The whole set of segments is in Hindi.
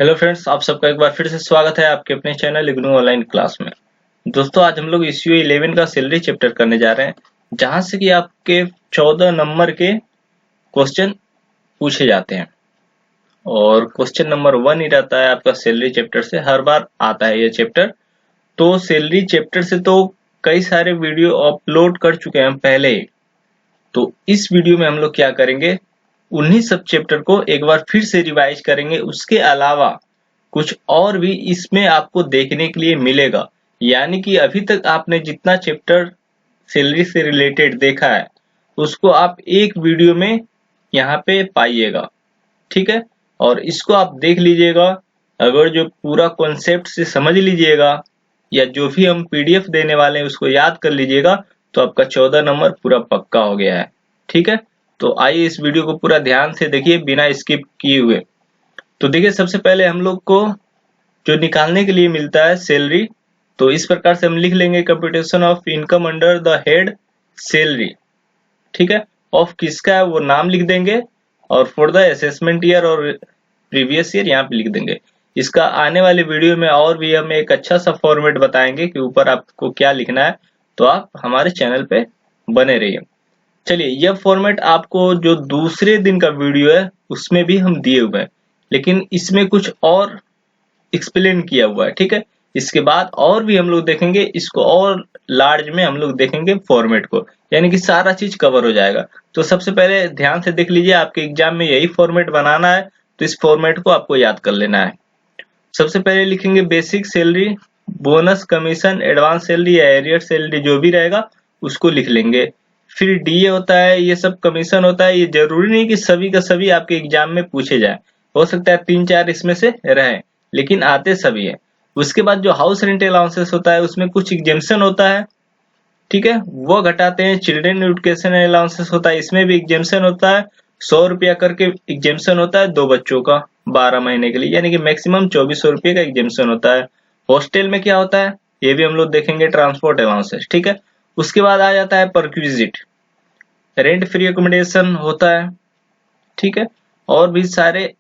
हेलो फ्रेंड्स, आप सबका एक बार फिर से स्वागत है आपके अपने चैनल इग्नू ऑनलाइन क्लास में। दोस्तों, आज हम लोग ईसीयू 11 का सैलरी चैप्टर करने जा रहे हैं, जहां से कि आपके 14 नंबर के क्वेश्चन पूछे जाते हैं। और क्वेश्चन नंबर 1 ही रहता है आपका सैलरी चैप्टर से, हर बार आता है ये चैप्टर। तो सैलरी चैप्टर से तो कई सारे वीडियो अपलोड कर चुके हैं हम पहले ही। तो इस वीडियो में हम लोग क्या करेंगे, उन्हीं सब चैप्टर को एक बार फिर से रिवाइज करेंगे। उसके अलावा कुछ और भी इसमें आपको देखने के लिए मिलेगा। यानी कि अभी तक आपने जितना चैप्टर सैलरी से रिलेटेड देखा है, उसको आप एक वीडियो में यहाँ पे पाइएगा। ठीक है, और इसको आप देख लीजिएगा। अगर जो पूरा कॉन्सेप्ट से समझ लीजिएगा, या जो भी हम पीडीएफ देने वाले हैं उसको याद कर लीजिएगा, तो आपका 14 नंबर पूरा पक्का हो गया है। ठीक है, तो आइए इस वीडियो को पूरा ध्यान से देखिए बिना स्किप किए हुए। तो देखिए, सबसे पहले हम लोग को जो निकालने के लिए मिलता है सैलरी, तो इस प्रकार से हम लिख लेंगे computation of income under the head salary. ठीक है, ऑफ किसका है वो नाम लिख देंगे, और फॉर द असेसमेंट ईयर और प्रीवियस ईयर यहाँ पे लिख देंगे। इसका आने वाले वीडियो में और भी हम एक अच्छा सा फॉर्मेट बताएंगे कि ऊपर आपको क्या लिखना है। तो आप हमारे चैनल पे बने रहिए। चलिए, यह फॉर्मेट आपको जो दूसरे दिन का वीडियो है उसमें भी हम दिए हुए हैं, लेकिन इसमें कुछ और एक्सप्लेन किया हुआ है। ठीक है, इसके बाद और भी हम लोग देखेंगे इसको, और लार्ज में हम लोग देखेंगे फॉर्मेट को, यानी कि सारा चीज कवर हो जाएगा। तो सबसे पहले ध्यान से देख लीजिए, आपके एग्जाम में यही फॉर्मेट बनाना है, तो इस फॉर्मेट को आपको याद कर लेना है। सबसे पहले लिखेंगे basic salary, bonus, commission, advance salary या एरियर सैलरी जो भी रहेगा उसको लिख लेंगे। फिर डीए होता है, ये सब कमीशन होता है। ये जरूरी नहीं कि सभी का सभी आपके एग्जाम में पूछे जाए, हो सकता है 3-4 इसमें से रहे, लेकिन आते सभी है। उसके बाद जो हाउस रेंट अलाउंसेस होता है उसमें कुछ एग्जेम्पशन होता है। ठीक है, वो घटाते हैं। चिल्ड्रेन एजुकेशन अलाउंसेस होता है, इसमें भी एग्जेम्पशन होता है। 100 रुपया करके एग्जेम्पशन होता है 2 बच्चों का 12 महीने के लिए, यानी कि मैक्सिमम 2400 रुपये का एग्जेम्पशन होता है। हॉस्टल में क्या होता है ये भी हम लोग देखेंगे, ट्रांसपोर्ट अलाउंसेस। ठीक है, उसके बाद आ जाता है परक्विजिट, रेंट फ्री अकोमोडेशन होता है। ठीक है, और भी सारे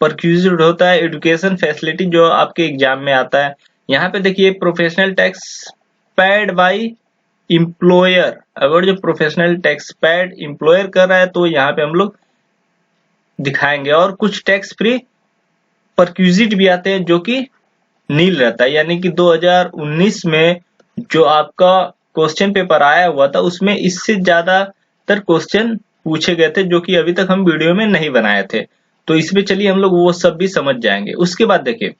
परक्विजिट होता है। एजुकेशन फैसिलिटी जो आपके एग्जाम में आता है। यहाँ पे देखिए, professional tax paid by employer. अगर जो प्रोफेशनल टैक्स पेड इम्प्लॉयर कर रहा है तो यहाँ पे हम लोग दिखाएंगे। और कुछ टैक्स फ्री परक्विजिट भी आते हैं जो कि नील रहता है, यानी कि 2019 में जो आपका क्वेश्चन पेपर आया हुआ था उसमें इससे ज्यादातर क्वेश्चन पूछे गए थे, जो कि अभी तक हम वीडियो में नहीं बनाए थे। तो इसमें चलिए हम लोग वो सब भी समझ जाएंगे। उसके बाद देखिए,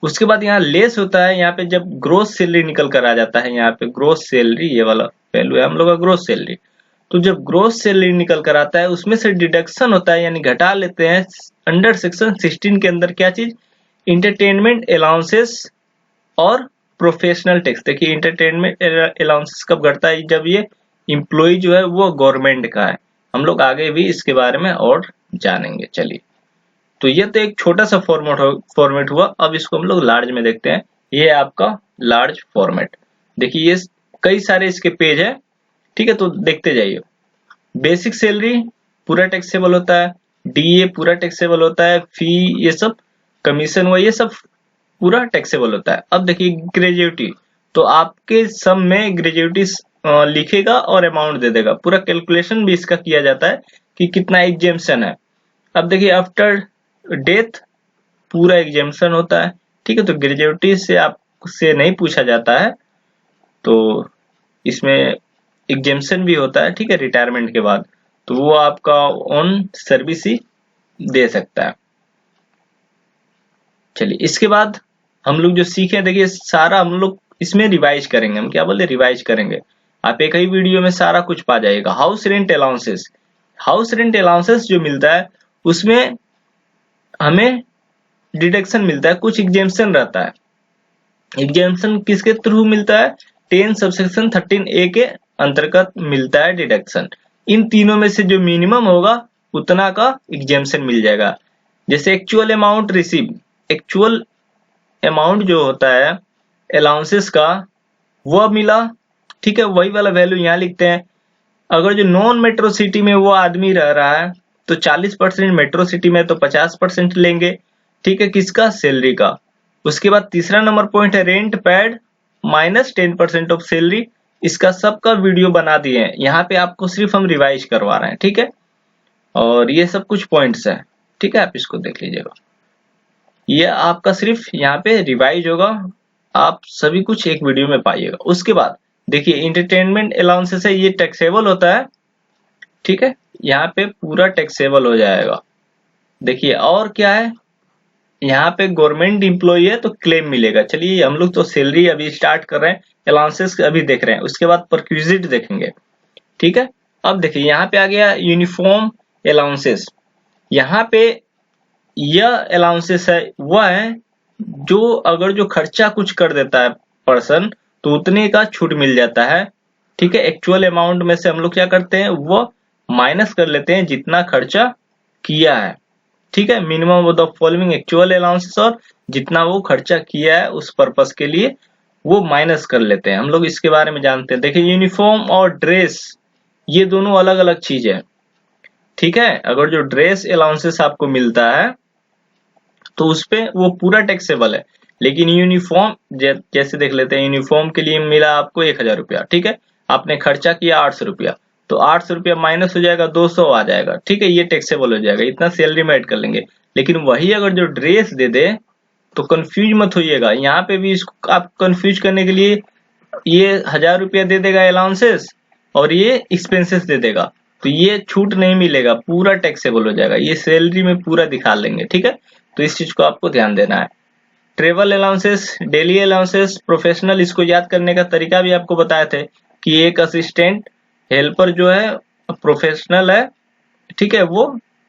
उसके बाद यहाँ लेस होता है। यहाँ पे जब ग्रोस सैलरी निकल कर आ जाता है, यहाँ पे ग्रोस सैलरी ये वाला वैल्यू है हम लोग का ग्रोस सैलरी। तो जब ग्रोस सैलरी निकल कर आता है उसमें से डिडक्शन होता है, यानी घटा लेते हैं अंडर सेक्शन 16 के अंदर क्या चीज, इंटरटेनमेंट अलाउंसेस और प्रोफेशनल टैक्स। देखिए, इंटरटेनमेंट अलाउंसेस कब घटता है, जब ये इम्प्लॉय जो है वो गवर्नमेंट का है। हम लोग आगे भी इसके बारे में और जानेंगे। चलिए, तो ये तो एक छोटा सा फॉर्मेट हुआ। अब इसको हम लोग लार्ज में देखते हैं। ये है आपका लार्ज फॉर्मेट। देखिए, ये कई सारे इसके पेज है। ठीक है, तो देखते जाइए। बेसिक सैलरी पूरा टैक्सेबल होता है, डीए पूरा टैक्सेबल होता है, फी ये सब, कमीशन हुआ ये सब पूरा टैक्सेबल होता है। अब देखिए ग्रेजुएटी, तो आपके सम में ग्रेजुएटी लिखेगा और अमाउंट दे देगा। पूरा कैलकुलेशन भी इसका किया जाता है कि कितना एग्जेम्पशन है। अब देखिए, आफ्टर डेथ पूरा एग्जेम्पशन होता है। ठीक है, तो ग्रेजुएटी से आपसे नहीं पूछा जाता है, तो इसमें एग्जेम्पशन भी होता है। ठीक है, रिटायरमेंट के बाद तो वो आपका ऑन सर्विस ही दे सकता है। चलिए, इसके बाद हम लोग जो सीखे, देखिए सारा हम लोग इसमें रिवाइज करेंगे। हम क्या बोले, रिवाइज करेंगे। आप एक ही वीडियो में सारा कुछ पा जाएगा। House rent allowances, house rent allowances जो मिलता है उसमें हमें डिडक्शन मिलता है, कुछ एग्जेम्पशन रहता है। एग्जेम्पशन किसके थ्रू मिलता है, 10 सबसेक्शन 13A के अंतर्गत मिलता है डिडक्शन। इन तीनों में से जो मिनिमम होगा उतना का एग्जेम्पशन मिल जाएगा। जैसे actual amount receive, actual amount जो होता है अलाउंसेस का वो मिला। ठीक है, वही वाला वैल्यू यहाँ लिखते हैं। अगर जो नॉन मेट्रो सिटी में वो आदमी रह रहा है तो 40%, मेट्रो सिटी में तो 50% लेंगे। ठीक है, किसका? सैलरी का। उसके बाद तीसरा नंबर पॉइंट है rent pad minus 10% of salary. इसका सबका वीडियो बना दिए हैं, यहाँ पे आपको सिर्फ हम रिवाइज करवा रहे हैं, ठीक है। और ये सब कुछ पॉइंट्स है, ठीक है, आप इसको देख लीजिएगा। ये आपका सिर्फ यहाँ पे रिवाइज होगा, आप सभी कुछ एक वीडियो में पाइएगा। उसके बाद देखिए इंटरटेनमेंट अलाउंसेस है, ये टैक्सेबल होता है, ठीक है, यहाँ पे पूरा टैक्सेबल हो जाएगा। देखिए और क्या है, यहाँ पे गवर्नमेंट एम्प्लॉई है तो क्लेम मिलेगा। चलिए हम लोग तो सैलरी अभी स्टार्ट कर रहे हैं, अलाउंसेस अभी देख रहे हैं, उसके बाद परक्विजिट देखेंगे, ठीक है। अब देखिए यहाँ पे आ गया यूनिफॉर्म अलाउंसेस। यहाँ पे यह अलाउंसेस है वह है जो अगर जो खर्चा कुछ कर देता है पर्सन तो उतने का छूट मिल जाता है, ठीक है। एक्चुअल अमाउंट में से हम लोग क्या करते हैं, वो माइनस कर लेते हैं जितना खर्चा किया है, ठीक है। Minimum of the following actual allowances, और जितना वो खर्चा किया है उस पर्पस के लिए वो माइनस कर लेते हैं। हम लोग इसके बारे में जानते हैं। देखिए यूनिफॉर्म और ड्रेस ये दोनों अलग अलग चीज है, ठीक है। अगर जो ड्रेस अलाउंसेस आपको मिलता है तो उसपे वो पूरा टैक्सेबल है, लेकिन यूनिफॉर्म जैसे देख लेते हैं, यूनिफॉर्म के लिए मिला आपको 1000 रुपया, ठीक है। आपने खर्चा किया 800 रुपया, तो 800 रुपया माइनस हो जाएगा, 200 आ जाएगा, ठीक है, ये टैक्सेबल हो जाएगा, इतना सैलरी में ऐड कर लेंगे। लेकिन वही अगर जो ड्रेस दे दे तो कंफ्यूज मत होइएगा, यहाँ पे भी इसको आप कंफ्यूज करने के लिए ये 1000 रुपया दे देगा अलाउंसेस और ये एक्सपेंसेस दे देगा, तो ये छूट नहीं मिलेगा, पूरा टैक्सेबल हो जाएगा, ये सैलरी में पूरा दिखा लेंगे, ठीक है। तो इस चीज को आपको ध्यान देना है। Travel allowances, daily allowances, professional, इसको याद करने का तरीका भी आपको बताए थे कि एक असिस्टेंट हेल्पर जो है प्रोफेशनल है, ठीक है, वो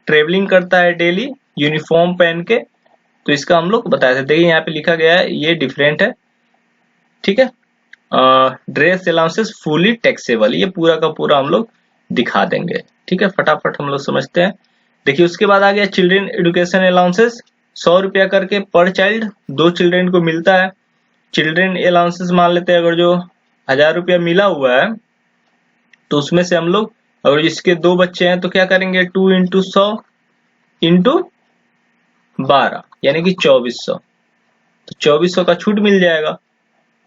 ट्रेवलिंग करता है डेली यूनिफॉर्म पहन के, तो इसका हम लोग बताए थे। देखिए यहाँ पे लिखा गया है, ये डिफरेंट है, ठीक है। ड्रेस अलाउंसेस फुली टैक्सेबल, ये पूरा का पूरा हम लोग दिखा देंगे, ठीक है, फटाफट हम लोग समझते हैं। देखिए उसके बाद आ गया चिल्ड्रन एजुकेशन अलाउंसेस, 100 रुपया करके पर चाइल्ड, 2 चिल्ड्रन को मिलता है। चिल्ड्रन अलाउंसेस मान लेते हैं अगर जो 1000 रुपया मिला हुआ है तो उसमें से हम लोग अगर इसके 2 बच्चे हैं तो क्या करेंगे, 2 इंटू 100 इंटू 12 यानी कि 2400, तो 2400 का छूट मिल जाएगा,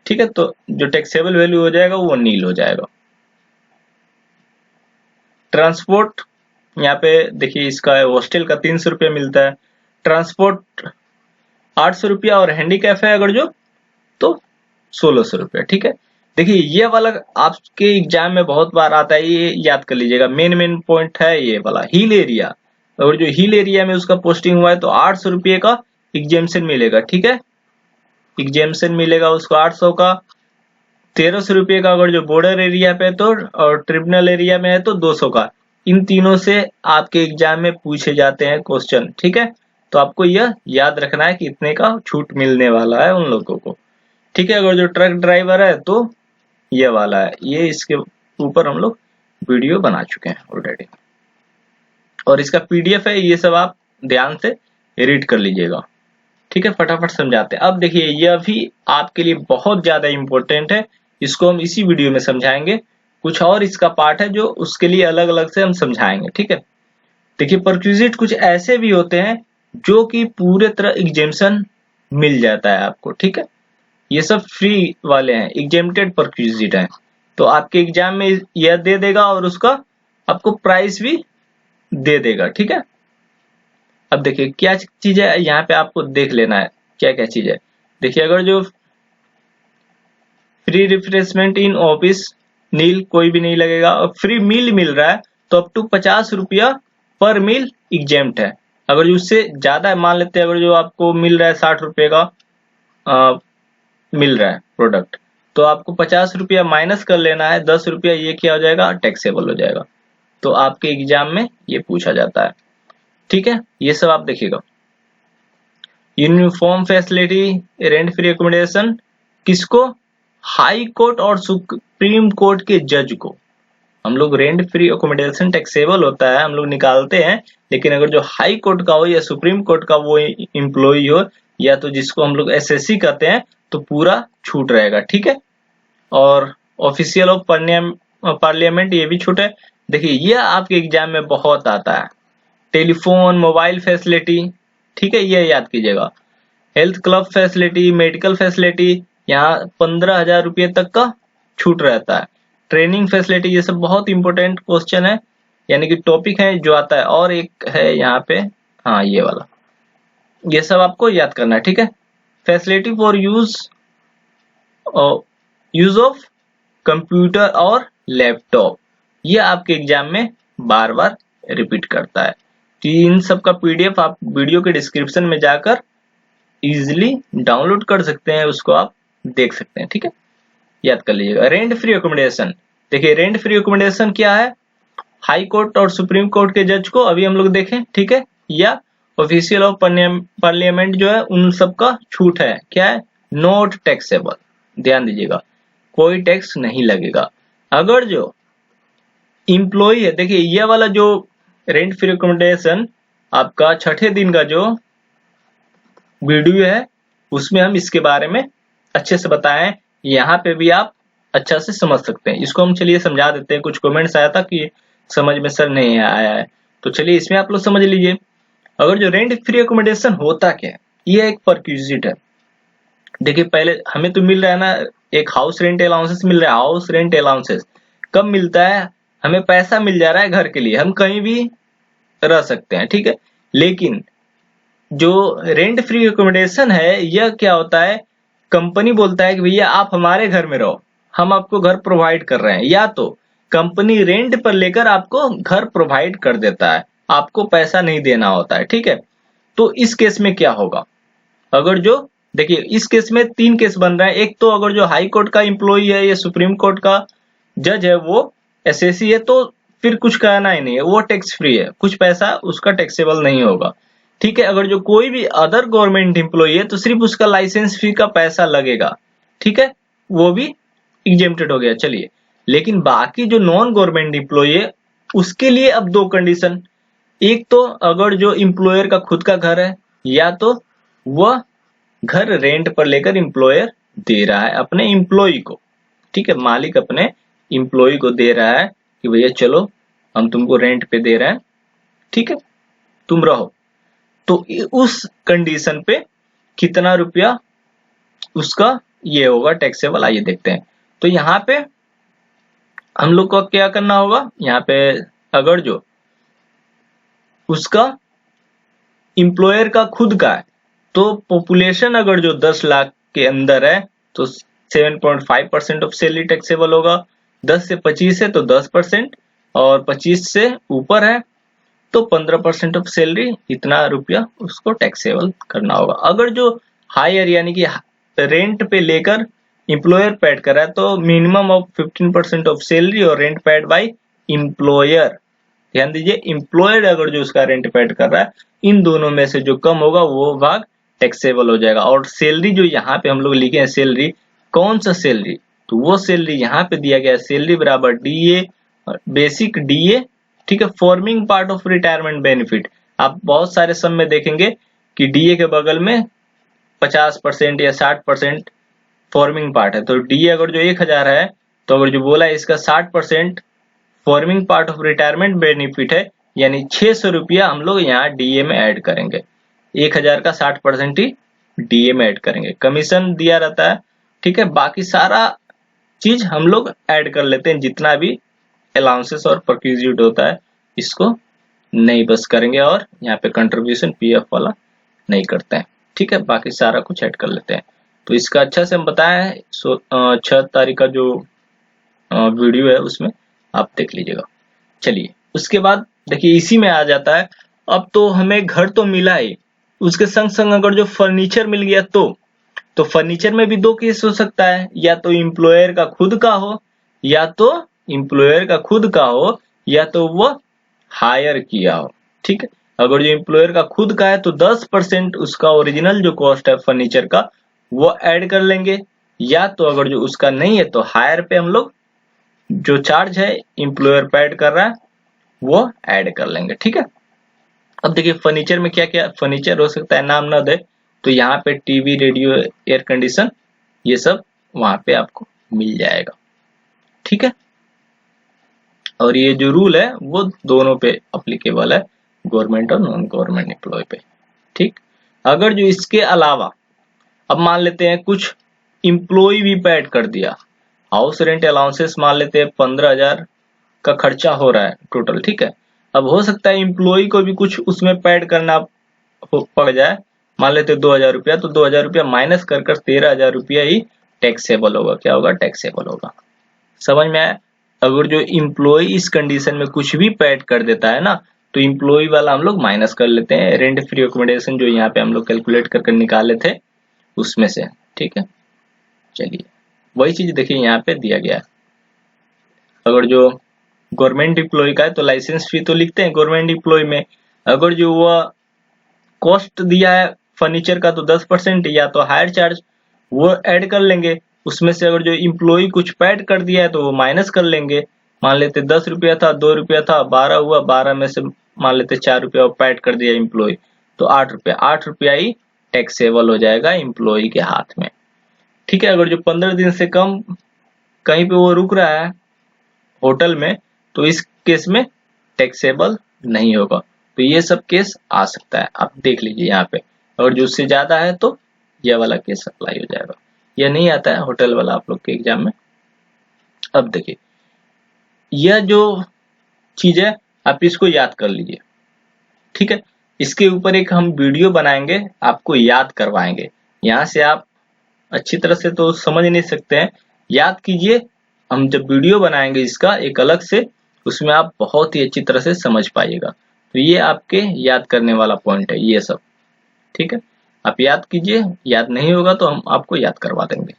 ठीक है। तो जो टैक्सेबल वैल्यू हो जाएगा वो नील हो जाएगा। ट्रांसपोर्ट, यहाँ पे देखिए इसका हॉस्टल का 300 रुपया मिलता है, ट्रांसपोर्ट 800 रुपया, और हैंडीकैप है अगर जो तो 1600 रुपया, ठीक है। देखिए ये वाला आपके एग्जाम में बहुत बार आता है, ये याद कर लीजिएगा, मेन पॉइंट है ये वाला। हिल एरिया, अगर जो हिल एरिया में उसका पोस्टिंग हुआ है तो 800 रुपये का एग्जेम्पशन मिलेगा, ठीक है, एग्जेम्पशन मिलेगा उसको 800 का। 1300 रुपये का अगर जो बॉर्डर एरिया पे तो, और ट्रिब्यूनल एरिया में है तो 200 का। इन तीनों से आपके एग्जाम में पूछे जाते हैं क्वेश्चन, ठीक है। तो आपको यह याद रखना है कि इतने का छूट मिलने वाला है उन लोगों को, ठीक है। अगर जो ट्रक ड्राइवर है तो ये वाला है, ये इसके ऊपर हम लोग वीडियो बना चुके हैं ऑलरेडी, और इसका पीडीएफ है, ये सब आप ध्यान से रीड कर लीजिएगा, ठीक है। फटाफट समझाते हैं। अब देखिए यह भी आपके लिए बहुत ज्यादा इंपॉर्टेंट है, इसको हम इसी वीडियो में समझाएंगे। कुछ और इसका पार्ट है जो उसके लिए अलग अलग से हम समझाएंगे, ठीक है। देखिए परक्विजिट कुछ ऐसे भी होते हैं जो कि पूरे तरह एग्जेम्पशन मिल जाता है आपको, ठीक है। ये सब फ्री वाले हैं, एग्जेम्प्टेड परक्विजिट है, तो आपके एग्जाम में यह दे देगा और उसका आपको प्राइस भी दे देगा, ठीक है। अब देखिए क्या चीज है, यहाँ पे आपको देख लेना है क्या क्या चीज है। देखिए अगर जो फ्री रिफ्रेशमेंट इन ऑफिस नील, कोई भी नहीं लगेगा, और फ्री मील मिल रहा है तो अप टू 50 रुपया पर मील एग्जेम्प्ट है। अगर उससे ज्यादा मान लेते हैं, अगर जो आपको मिल रहा है 60 रुपये का मिल रहा है प्रोडक्ट, तो आपको 50 रुपया माइनस कर लेना है, 10 रुपया ये क्या हो जाएगा, टैक्सेबल हो जाएगा। तो आपके एग्जाम में ये पूछा जाता है, ठीक है। ये सब आप देखिएगा। Uniform facility, rent free accommodation, किसको, हाई कोर्ट और सुप्रीम कोर्ट के जज को। हम लोग रेंट फ्री एकोमोडेशन टैक्सेबल होता है, हम लोग निकालते हैं, लेकिन अगर जो हाई कोर्ट का हो या सुप्रीम कोर्ट का वो एम्प्लॉई हो, या तो जिसको हम लोग एसएससी कहते हैं, तो पूरा छूट रहेगा, ठीक है। और ऑफिशियल ऑफ पार्लियामेंट, ये भी छूट है। देखिए ये आपके एग्जाम में बहुत आता है। टेलीफोन, मोबाइल फैसिलिटी, ठीक है, ये याद कीजिएगा। Health club facility, medical facility, यहाँ 15,000 रुपये तक का छूट रहता है। ट्रेनिंग फैसिलिटी, ये सब बहुत इंपॉर्टेंट क्वेश्चन है, यानी कि टॉपिक है जो आता है। और एक है यहाँ पे, हाँ ये वाला, ये सब आपको याद करना है, ठीक है। Facility for use of computer और लैपटॉप, ये आपके एग्जाम में बार बार रिपीट करता है। तो इन सब का पीडीएफ आप वीडियो के डिस्क्रिप्शन में जाकर इजिली डाउनलोड कर सकते हैं, उसको आप देख सकते हैं, ठीक है, याद कर लीजिएगा। रेंट फ्री अकोमोडेशन, देखिए रेंट फ्री अकोमोडेशन क्या है, हाई कोर्ट और सुप्रीम कोर्ट के जज को अभी हम लोग देखें, ठीक है, या ऑफिशियल ऑफ पार्लियामेंट जो है उन सब का छूट है, क्या है, नॉट टैक्सेबल, ध्यान दीजिएगा, कोई टैक्स नहीं लगेगा। अगर जो इम्प्लॉई है, देखिए ये वाला जो रेंट फ्री अकोमोडेशन आपका छठे दिन का जो वीडियो है उसमें हम इसके बारे में अच्छे से बताएं, यहाँ पे भी आप अच्छा से समझ सकते हैं। इसको हम चलिए समझा देते हैं, कुछ कमेंट्स आया था कि समझ में सर नहीं आया है, तो चलिए इसमें आप लोग समझ लीजिए। अगर जो रेंट फ्री अकोमोडेशन होता क्या है, ये एक परक्विजिट है। देखिए पहले हमें तो मिल रहा है ना, एक हाउस रेंट अलाउंसेस मिल रहा है। हाउस रेंट अलाउंसेस कब मिलता है, हमें पैसा मिल जा रहा है घर के लिए, हम कहीं भी रह सकते हैं, ठीक है। लेकिन जो रेंट फ्री अकोमोडेशन है, यह क्या होता है, कंपनी बोलता है कि भैया आप हमारे घर में रहो, हम आपको घर प्रोवाइड कर रहे हैं, या तो कंपनी रेंट पर लेकर आपको घर प्रोवाइड कर देता है, आपको पैसा नहीं देना होता है, ठीक है। तो इस केस में क्या होगा, अगर जो देखिए इस केस में 3 केस बन रहा है। एक तो अगर जो हाई कोर्ट का एम्प्लॉई है या सुप्रीम कोर्ट का जज है वो एसएससी है, तो फिर कुछ कहना ही नहीं है, वो टैक्स फ्री है, कुछ पैसा उसका टैक्सेबल नहीं होगा, ठीक है। अगर जो कोई भी अदर गवर्नमेंट एम्प्लॉई है तो सिर्फ उसका लाइसेंस फी का पैसा लगेगा, ठीक है, वो भी एग्जेम्प्टेड हो गया, चलिए। लेकिन बाकी जो नॉन गवर्नमेंट एम्प्लॉई है उसके लिए अब 2 कंडीशन, एक तो अगर जो एम्प्लॉयर का खुद का घर है, या तो वह घर रेंट पर लेकर एम्प्लॉयर दे रहा है अपने एम्प्लॉय को, ठीक है, मालिक अपने एम्प्लॉय को दे रहा है कि भैया चलो हम तुमको रेंट पे दे रहे हैं, ठीक है, तुम रहो। तो उस कंडीशन पे कितना रुपया उसका ये होगा टैक्सेबल, आइए देखते हैं। तो यहाँ पे हम लोग को क्या करना होगा, यहाँ पे अगर जो उसका एम्प्लॉयर का खुद का है, तो पॉपुलेशन अगर जो 10 लाख के अंदर है तो 7.5% ऑफ सैलरी टैक्सेबल होगा, 10 से 25 है तो 10%, और 25 से ऊपर है तो 15% ऑफ सैलरी, इतना रुपया उसको टैक्सेबल करना होगा। अगर जो हायर यानी कि रेंट पे लेकर एम्प्लॉयर पेड कर रहा है तो मिनिमम ऑफ 15% ऑफ सैलरी और रेंट पेड बाय एम्प्लॉयर, ध्यान दीजिए एम्प्लॉयर अगर जो उसका रेंट पेड कर रहा है, इन दोनों में से जो कम होगा वो भाग टैक्सेबल हो जाएगा। और सैलरी जो यहाँ पे हम लोग लिखे हैं सैलरी, कौन सा सैलरी, तो वो सैलरी यहाँ पे दिया गया है, सैलरी बराबर डीए, बेसिक डीए, ठीक है, forming part of retirement benefit. आप बहुत सारे सम में देखेंगे कि डीए के बगल में 50% या 60% फॉर्मिंग पार्ट है, तो डीए अगर जो 1000 है तो अगर जो बोला है इसका 60% forming part of retirement benefit है, यानी 600 रुपया हम लोग यहाँ डीए में ऐड करेंगे, 1000 का 60% ही डीए में ऐड करेंगे, कमीशन दिया रहता है, ठीक है। बाकी सारा चीज हम लोग ऐड कर लेते हैं, जितना भी अलाउंसेस और परक्विजिट होता है इसको नहीं बस करेंगे, और यहाँ पे कंट्रीब्यूशन पीएफ वाला नहीं करते हैं, ठीक है, बाकी सारा कुछ ऐड कर लेते हैं। तो इसका अच्छा से हम बताया है, 6 तारीख का जो वीडियो है उसमें आप देख लीजिएगा। चलिए उसके बाद देखिए इसी में आ जाता है, अब तो हमें घर तो मिला ही, उसके संग संग अगर जो फर्नीचर मिल गया तो फर्नीचर में भी 2 केस हो सकता है, या तो एम्प्लॉयर का खुद का हो, या तो एम्प्लॉयर का खुद का हो, या तो वो हायर किया हो, ठीक है। अगर जो एम्प्लॉयर का खुद का है तो 10% उसका ओरिजिनल जो कॉस्ट है फर्नीचर का वो ऐड कर लेंगे, या तो अगर जो उसका नहीं है तो हायर पे हम लोग जो चार्ज है एम्प्लॉयर पे ऐड कर रहा है वो ऐड कर लेंगे, ठीक है। अब देखिए फर्नीचर में क्या क्या फर्नीचर हो सकता है, नाम ना दे तो यहाँ पे टीवी, रेडियो, एयर कंडीशन, ये सब वहां पे आपको मिल जाएगा, ठीक है। और ये जो रूल है वो दोनों पे अप्लीकेबल है, गवर्नमेंट और नॉन गवर्नमेंट एम्प्लॉय पे, ठीक। अगर जो इसके अलावा अब मान लेते हैं कुछ इम्प्लॉय भी पे ऐड कर दिया, हाउस रेंट अलाउंसेस मान लेते हैं 15,000 का खर्चा हो रहा है टोटल, ठीक है। अब हो सकता है इम्प्लॉय को भी कुछ उसमें पे ऐड करना पड़ जाए, मान लेते 2,000 रुपया, तो 2,000 रुपया माइनस कर 13,000 रुपया ही टैक्सेबल होगा। क्या होगा? टैक्सेबल होगा। समझ में आया? अगर जो इम्प्लॉय इस कंडीशन में कुछ भी पे ऐड कर देता है ना, तो इम्प्लॉय वाला हम लोग माइनस कर लेते हैं रेंट फ्री अकोमोडेशन जो यहाँ पे हम लोग कैलकुलेट कर निकाले थे उसमें से, ठीक है। चलिए वही चीज देखिए यहाँ पे दिया गया है। अगर जो गवर्नमेंट एम्प्लॉय का है तो लाइसेंस फी तो लिखते हैं गवर्नमेंट एम्प्लॉय में। अगर जो वो कॉस्ट दिया है फर्नीचर का तो 10% या तो हायर चार्ज वो ऐड कर लेंगे उसमें से। अगर जो इम्प्लॉय कुछ पैड कर दिया है तो वो माइनस कर लेंगे। मान लेते 10 रुपया था, 2 रुपया था, 12 हुआ, 12 में से मान लेते 4 रुपया पैड कर दिया इम्प्लॉय तो 8 रुपया, 8 रुपया ही टैक्सेबल हो जाएगा इम्प्लॉय के हाथ में, ठीक है। अगर जो 15 दिन से कम कहीं पे वो रुक रहा है होटल में तो इस केस में टैक्सेबल नहीं होगा। तो ये सब केस आ सकता है, आप देख लीजिए यहाँ पे। और जो उससे ज्यादा है तो ये वाला केस अप्लाई हो जाएगा। यह नहीं आता है होटल वाला आप लोग के एग्जाम में। अब देखिए यह जो चीज है आप इसको याद कर लीजिए, ठीक है। इसके ऊपर एक हम वीडियो बनाएंगे, आपको याद करवाएंगे। यहाँ से आप अच्छी तरह से तो समझ नहीं सकते हैं, याद कीजिए। हम जब वीडियो बनाएंगे इसका एक अलग से, उसमें आप बहुत ही अच्छी तरह से समझ पाइएगा। तो ये आपके याद करने वाला पॉइंट है ये सब, ठीक है। आप याद कीजिए, याद नहीं होगा तो हम आपको याद करवा देंगे।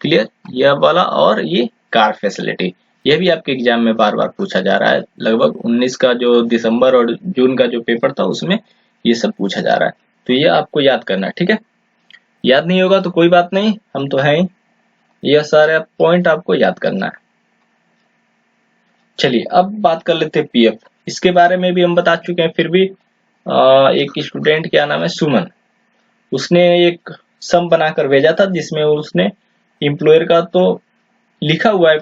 क्लियर? यह वाला और ये कार फैसिलिटी, यह भी आपके एग्जाम में बार बार पूछा जा रहा है। लगभग 19 का जो दिसंबर और जून का जो पेपर था उसमें ये सब पूछा जा रहा है। तो ये आपको याद करना है, ठीक है। याद नहीं होगा तो कोई बात नहीं, हम तो हैं ही। यह सारे पॉइंट आपको याद करना है। चलिए अब बात कर लेते हैं पीएफ। इसके बारे में भी हम बता चुके हैं, फिर भी एक स्टूडेंट, क्या नाम है, सुमन, उसने एक सम बनाकर भेजा था जिसमें उसने एम्प्लॉयर का तो लिखा हुआ है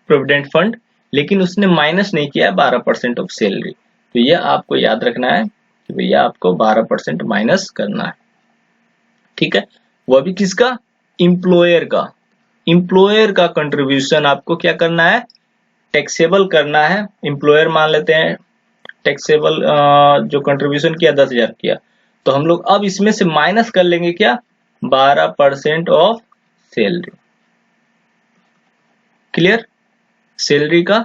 प्रोविडेंट फंड, लेकिन उसने माइनस नहीं किया 12% ऑफ सैलरी। तो यह आपको याद रखना है कि भैया आपको 12% माइनस करना है, ठीक है। वह भी किसका? इम्प्लॉयर का। इम्प्लॉयर का कंट्रीब्यूशन आपको क्या करना है? टैक्सेबल करना है। इम्प्लॉयर मान लेते हैं टैक्सेबल जो कंट्रीब्यूशन किया 10,000 किया, तो हम लोग अब इसमें से माइनस कर लेंगे क्या? 12% ऑफ सैलरी। क्लियर? सैलरी का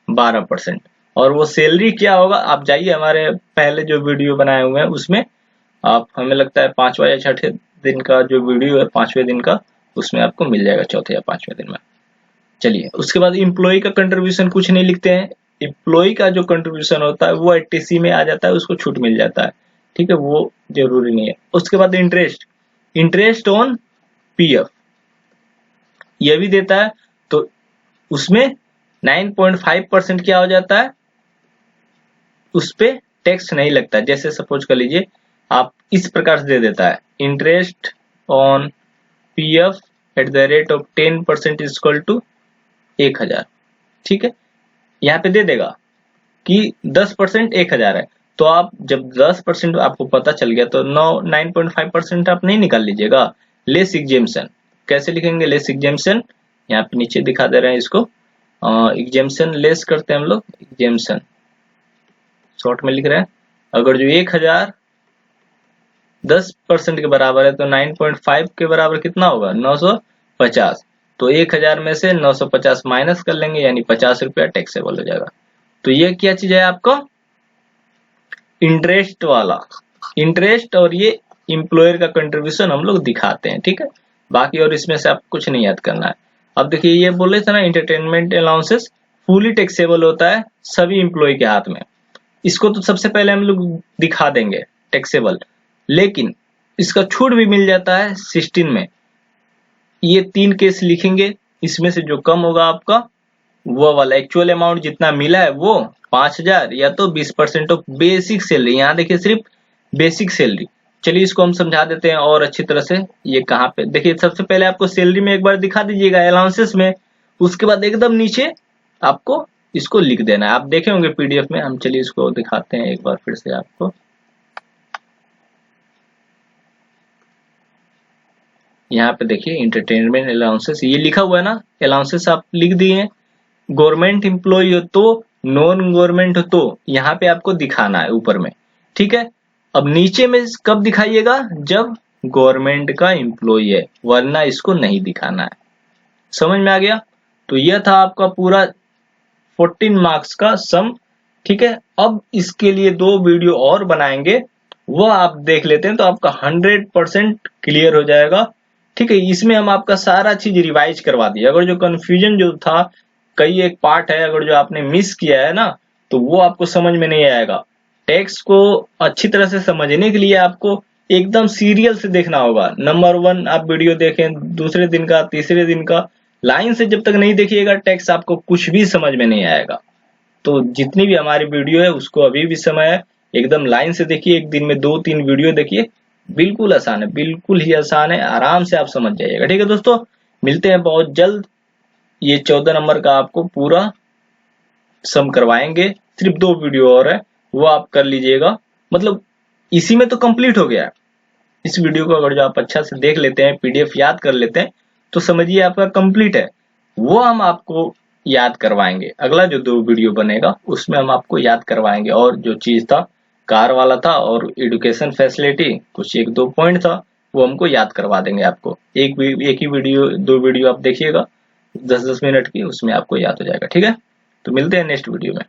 12%। और वो सैलरी क्या होगा? आप जाइए हमारे पहले जो वीडियो बनाए हुए हैं उसमें, आप, हमें लगता है 5वां या 6ठे दिन का जो वीडियो है 5वें दिन का, उसमें आपको मिल जाएगा 4थे या 5वें दिन में। चलिए उसके बाद इम्प्लॉय का कंट्रीब्यूशन कुछ नहीं लिखते हैं। इम्प्लॉय का जो कंट्रीब्यूशन होता है वो 80C में आ जाता है, उसको छूट मिल जाता है, ठीक है, वो जरूरी नहीं है। उसके बाद इंटरेस्ट, इंटरेस्ट ऑन पीएफ ये भी देता है, तो उसमें 9.5% क्या हो जाता है? उस पे टैक्स नहीं लगता। जैसे सपोज कर लीजिए आप इस प्रकार से दे देता है, interest on PF at the rate of 10% is equal to 1,000, ठीक है। यहाँ पे दे देगा कि 10% 1,000 है, तो आप जब 10% आपको पता चल गया तो 9.5% आप नहीं निकाल लीजिएगा। लेस एग्जेम्पशन कैसे लिखेंगे? लेस एग्जेम्पशन यहाँ पे नीचे दिखा दे रहे हैं इसको। एग्जेम्पशन लेस करते हैं हम लोग, एग्जेम्पशन शॉर्ट में लिख रहे हैं। अगर जो 1,000 10% के बराबर है तो 9.5 के बराबर कितना होगा? 950। तो 1,000 में से 950 माइनस कर लेंगे, यानी 50 रुपया टैक्सेबल हो जाएगा। तो ये क्या चीज है आपको? इंटरेस्ट वाला, इंटरेस्ट और ये इम्प्लॉयर का कंट्रीब्यूशन हम लोग दिखाते हैं, ठीक है। बाकी और इसमें से आपको कुछ नहीं याद करना है। अब देखिए ये बोले थे ना, एंटरटेनमेंट अलाउंसेस फुली टैक्सेबल होता है सभी इम्प्लॉय के हाथ में। इसको तो सबसे पहले हम लोग दिखा देंगे टैक्सेबल, लेकिन इसका छूट भी मिल जाता है 16 में। ये 3 केस लिखेंगे, इसमें से जो कम होगा आपका वो वाला, एक्चुअल अमाउंट जितना मिला है वो 5,000 या तो 20% ऑफ बेसिक सैलरी। यहाँ देखिए सिर्फ बेसिक सैलरी। चलिए इसको हम समझा देते हैं और अच्छी तरह से। ये कहाँ पे देखिए, सबसे पहले आपको सैलरी में एक बार दिखा दीजिएगा अलाउंसेस में, उसके बाद एकदम नीचे आपको इसको लिख देना है। आप देखे होंगे पीडीएफ में, हम चलिए इसको दिखाते हैं एक बार फिर से आपको। यहाँ पे देखिए इंटरटेनमेंट अलाउंसेस ये लिखा हुआ है ना, अलाउंसेस आप लिख दिए। गवर्नमेंट एम्प्लॉय हो तो, नॉन गवर्नमेंट हो तो यहाँ पे आपको दिखाना है ऊपर में, ठीक है। अब नीचे में कब दिखाइएगा, जब गवर्नमेंट का एम्प्लॉय है, वरना इसको नहीं दिखाना है। समझ में आ गया। तो यह था आपका पूरा 14 मार्क्स का सम, ठीक है। अब इसके लिए 2 वीडियो और बनाएंगे, वो आप देख लेते हैं तो आपका 100% क्लियर हो जाएगा, ठीक है। इसमें हम आपका सारा चीज रिवाइज करवा दिया। अगर जो कंफ्यूजन जो था, कई एक पार्ट है अगर जो आपने मिस किया है ना, तो वो आपको समझ में नहीं आएगा। टेक्स्ट को अच्छी तरह से समझने के लिए आपको एकदम सीरियल से देखना होगा। नंबर 1 आप वीडियो देखें, दूसरे दिन का, तीसरे दिन का, लाइन से जब तक नहीं देखिएगा टेक्स्ट आपको कुछ भी समझ में नहीं आएगा। तो जितनी भी हमारी वीडियो है उसको अभी भी समय है, एकदम लाइन से देखिए, एक दिन में 2-3 वीडियो देखिए, बिल्कुल आसान है, बिल्कुल ही आसान है, आराम से आप समझ जाइएगा, ठीक है दोस्तों। मिलते हैं बहुत जल्द। ये 14 नंबर का आपको पूरा सम करवाएंगे, सिर्फ 2 वीडियो और है, वो आप कर लीजिएगा। मतलब इसी में तो कंप्लीट हो गया। इस वीडियो को अगर जो आप अच्छा से देख लेते हैं, पीडीएफ याद कर लेते हैं, तो समझिए आपका कंप्लीट है। वो हम आपको याद करवाएंगे, अगला जो 2 वीडियो बनेगा उसमें हम आपको याद करवाएंगे। और जो चीज था, कार वाला था और एजुकेशन फैसिलिटी, कुछ 1-2 पॉइंट था, वो हमको याद करवा देंगे आपको। एक ही वीडियो, 2 वीडियो आप देखिएगा 10-10 मिनट की, उसमें आपको याद हो जाएगा, ठीक है। तो मिलते हैं नेक्स्ट वीडियो में।